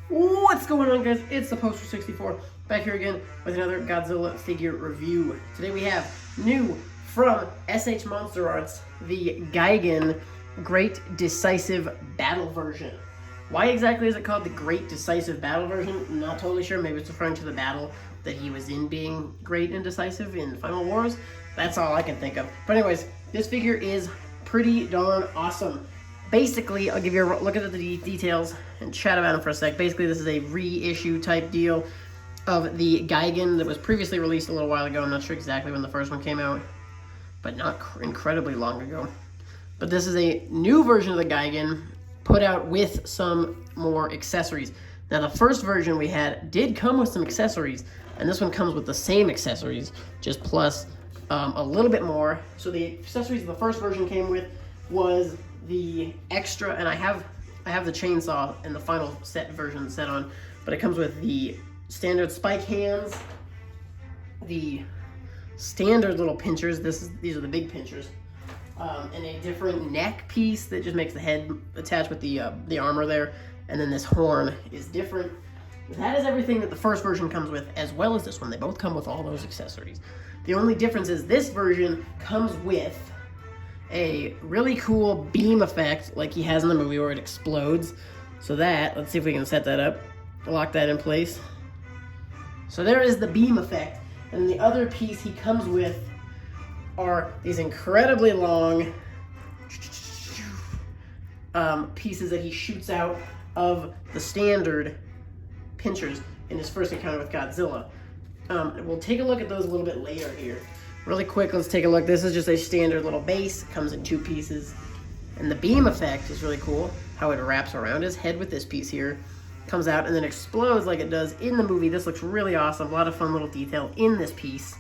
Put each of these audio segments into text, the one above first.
What's going on, guys? It's the Poster64 back here again with another Godzilla figure review. Today we have new from MonsterArts, the Gigan Great Decisive Battle version. Why exactly is it called the Great Decisive Battle version? I'm not totally sure. Maybe it's referring to the battle that he was in being great and decisive in Final Wars. That's all I can think of. But anyways, this figure is pretty darn awesome. Basically, I'll give you a look at the details and chat about them for a sec. Basically, this is a reissue type deal of the Gigan that was previously released a little while ago. I'm not sure exactly when the first one came out, but not incredibly long ago. But this is a new version of the Gigan put out with some more accessories. Now, the first version we had did come with some accessories, and this one comes with the same accessories, just plus a little bit more. So the accessories the first version came with was the extra, and I have the chainsaw in the final version set on, but it comes with the standard spike hands, the standard little pinchers. These are the big pinchers, and a different neck piece that just makes the head attached with the armor there, and then this horn is different. That is everything that the first version comes with, as well as this one. They both come with all those accessories. The only difference is this version comes with a really cool beam effect like he has in the movie where it explodes. So let's see if we can set that up, lock that in place. So there is the beam effect, and the other piece he comes with are these incredibly long pieces that he shoots out of the standard pinchers in his first encounter with Godzilla. We'll take a look at those a little bit later here. Really quick, let's take a look. This is just a standard little base. It comes in two pieces. And the beam effect is really cool, how it wraps around his head with this piece here. Comes out and then explodes like it does in the movie. This looks really awesome. A lot of fun little detail in this piece.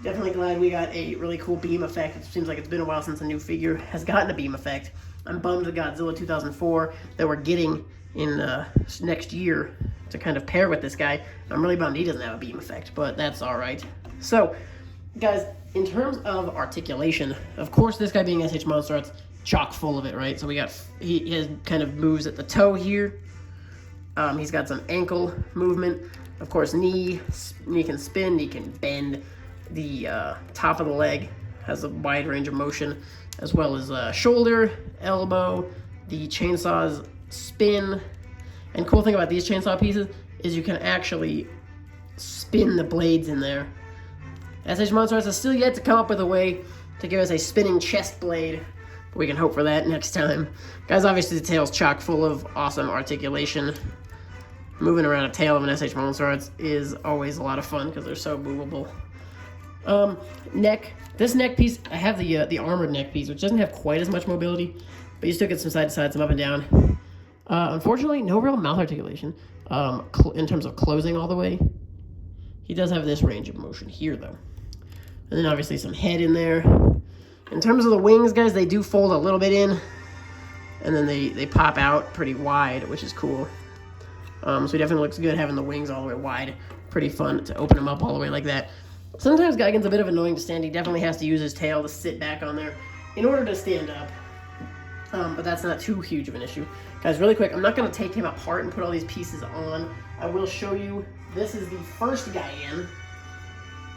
Definitely glad we got a really cool beam effect. It seems like it's been a while since a new figure has gotten a beam effect. I'm bummed the Godzilla 2004 that we're getting in next year to kind of pair with this guy. I'm really bummed he doesn't have a beam effect, but that's all right. So, guys, in terms of articulation, of course, this guy being MonsterArts, chock full of it, right? So he has kind of moves at the toe here. He's got some ankle movement. Of course, knee can spin, knee can bend. The top of the leg has a wide range of motion, as well as shoulder, elbow. The chainsaws spin. And cool thing about these chainsaw pieces is you can actually spin the blades in there. MonsterArts is still yet to come up with a way to give us a spinning chest blade, but we can hope for that next time. Guys, obviously the tail's chock full of awesome articulation. Moving around a tail of an MonsterArts is always a lot of fun because they're so movable. Neck. This neck piece, I have the armored neck piece, which doesn't have quite as much mobility, but you still get some side to side, some up and down. Unfortunately, no real mouth articulation in terms of closing all the way. He does have this range of motion here, though. And then obviously some head in there. In terms of the wings, guys, they do fold a little bit in, and then they pop out pretty wide, which is cool. So it definitely looks good having the wings all the way wide. Pretty fun to open them up all the way like that. Sometimes Gigan's a bit of annoying to stand. He definitely has to use his tail to sit back on there in order to stand up. But that's not too huge of an issue. Guys, really quick, I'm not going to take him apart and put all these pieces on. I will show you. This is the first Gigan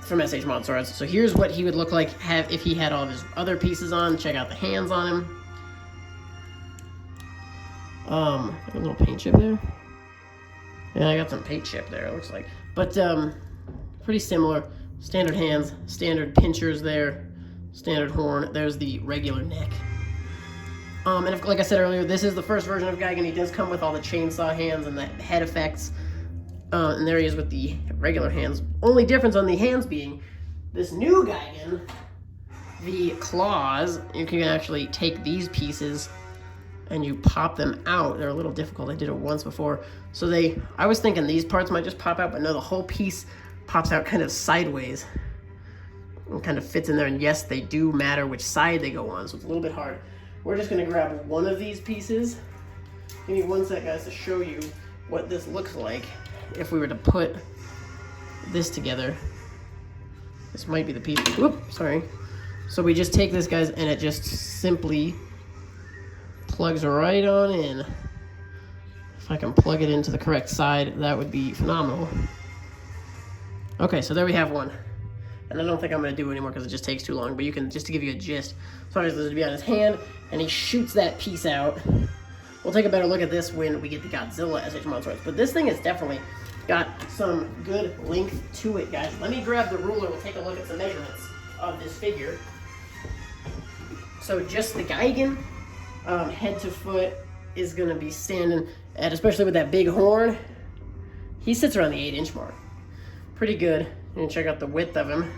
from MonsterArts. So here's what he would look like if he had all of his other pieces on. Check out the hands on him. A little paint chip there. Yeah, I got some paint chip there, it looks like. But pretty similar. Standard hands, standard pinchers there, standard horn. There's the regular neck. And like I said earlier, this is the first version of Gigan. He does come with all the chainsaw hands and the head effects. And there he is with the regular hands. Only difference on the hands being this new Gigan, the claws, you can actually take these pieces and you pop them out. They're a little difficult. I did it once before. So I was thinking these parts might just pop out, but no, the whole piece pops out kind of sideways and kind of fits in there. And yes, they do matter which side they go on, so it's a little bit hard. We're just gonna grab one of these pieces. Give me one sec, guys, to show you what this looks like if we were to put this together. This might be the piece. Whoop, sorry. So we just take this, guys, and it just simply plugs right on in. If I can plug it into the correct side, that would be phenomenal. Okay, so there we have one. And I don't think I'm going to do anymore because it just takes too long, but you can, just to give you a gist. So obviously this would be on his hand, and he shoots that piece out. We'll take a better look at this when we get the Godzilla SH MonsterArts. But this thing has definitely got some good length to it, guys. Let me grab the ruler. We'll take a look at some measurements of this figure. So just the Gigan, head to foot, is going to be standing at, especially with that big horn, he sits around the 8-inch mark. Pretty good. And check out the width of him.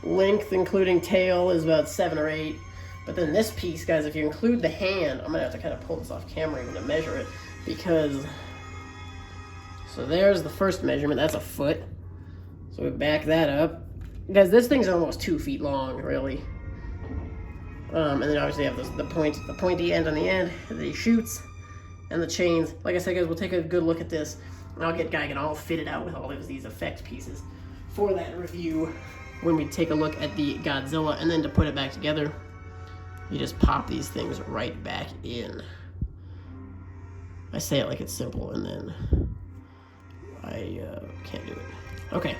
Length, including tail, is about 7 or 8. But then this piece, guys, if you include the hand, I'm going to have to kind of pull this off camera even to measure it, because... So there's the first measurement. That's a foot. So we back that up. Guys, this thing's almost 2 feet long, really. And then obviously you have the pointy end on the end that he shoots, and the chains. Like I said, guys, we'll take a good look at this, and I'll get Gigan all fitted out with all of these effect pieces for that review when we take a look at the Godzilla. And then to put it back together, you just pop these things right back in. I say it like it's simple, and then I can't do it. Okay,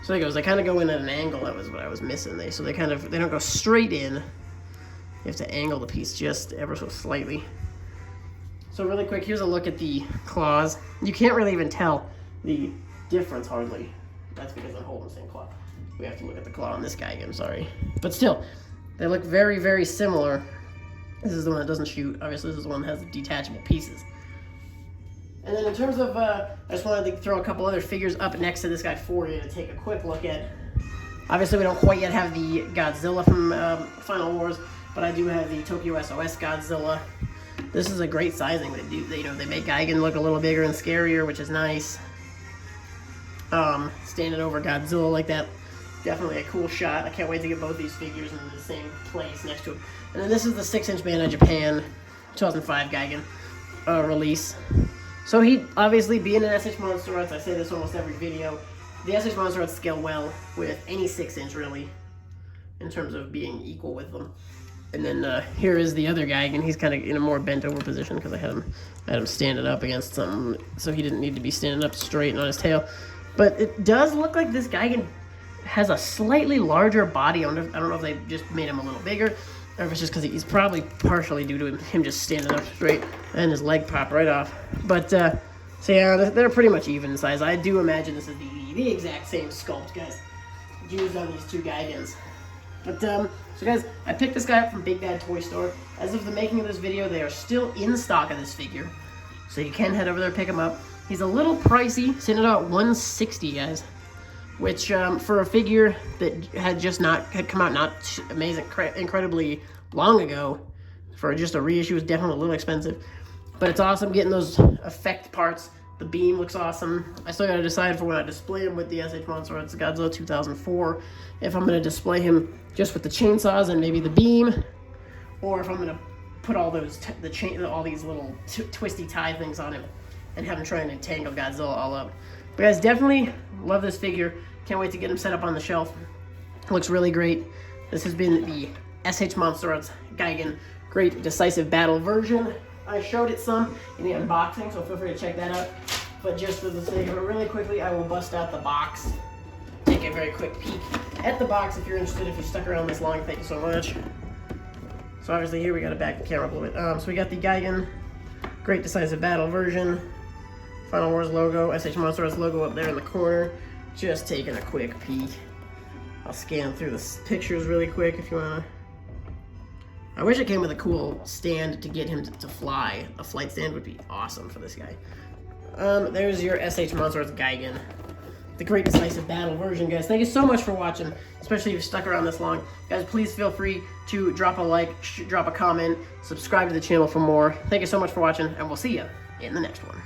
so there it goes. They kind of go in at an angle. That was what I was missing. They don't go straight in. You have to angle the piece just ever so slightly. So really quick, here's a look at the claws. You can't really even tell the difference hardly. That's because I'm holding the same claw. We have to look at the claw on this guy again, sorry. But still, they look very, very similar. This is the one that doesn't shoot. Obviously, this is the one that has the detachable pieces. And then in terms of, I just wanted to throw a couple other figures up next to this guy for you to take a quick look at. Obviously, we don't quite yet have the Godzilla from Final Wars, but I do have the Tokyo SOS Godzilla. This is a great sizing. They make Gigan look a little bigger and scarier, which is nice. Standing over Godzilla like that, definitely a cool shot. I can't wait to get both these figures in the same place next to him. And then this is the 6-inch Bandai Japan 2005 Gigan release. So he, obviously, being an SH MonsterArts, I say this almost every video, the SH MonsterArts scale well with any 6-inch, really, in terms of being equal with them. And then here is the other Gigan. He's kind of in a more bent over position because I had him standing up against something, so he didn't need to be standing up straight and on his tail. But it does look like this Gigan has a slightly larger body. I don't know if they just made him a little bigger, or if it's just because he's probably partially due to him just standing up straight and his leg popped right off. But, so yeah, they're pretty much even in size. I do imagine this is the exact same sculpt, guys, used on these two Gigans. But, so guys, I picked this guy up from Big Bad Toy Store. As of the making of this video, they are still in stock of this figure, so you can head over there and pick him up. He's a little pricey, sitting at about $160, guys, which for a figure that had come out not incredibly long ago, for just a reissue, is definitely a little expensive. But it's awesome getting those effect parts. The beam looks awesome. I still got to decide for when I display him with the SH MonsterArts Godzilla 2004, if I'm going to display him just with the chainsaws and maybe the beam, or if I'm going to put all those all these little twisty tie things on him and have him try and entangle Godzilla all up. But guys, definitely love this figure. Can't wait to get him set up on the shelf. Looks really great. This has been the SH MonsterArts Gigan Great Decisive Battle version. I showed it some in the unboxing, so feel free to check that out. But just for the sake of it, really quickly, I will bust out the box. Take a very quick peek at the box if you're interested, if you stuck around this long. Thank you so much. So obviously here we got to back the camera up a little bit. So we got the Gigan Great Decisive Battle version. Final Wars logo, SH MonsterArts logo up there in the corner. Just taking a quick peek. I'll scan through the pictures really quick if you want to. I wish it came with a cool stand to get him to fly. A flight stand would be awesome for this guy. There's your SH MonsterArts Gigan, the Great Decisive Battle version, guys. Thank you so much for watching, especially if you stuck around this long. Guys, please feel free to drop a like, drop a comment, subscribe to the channel for more. Thank you so much for watching, and we'll see you in the next one.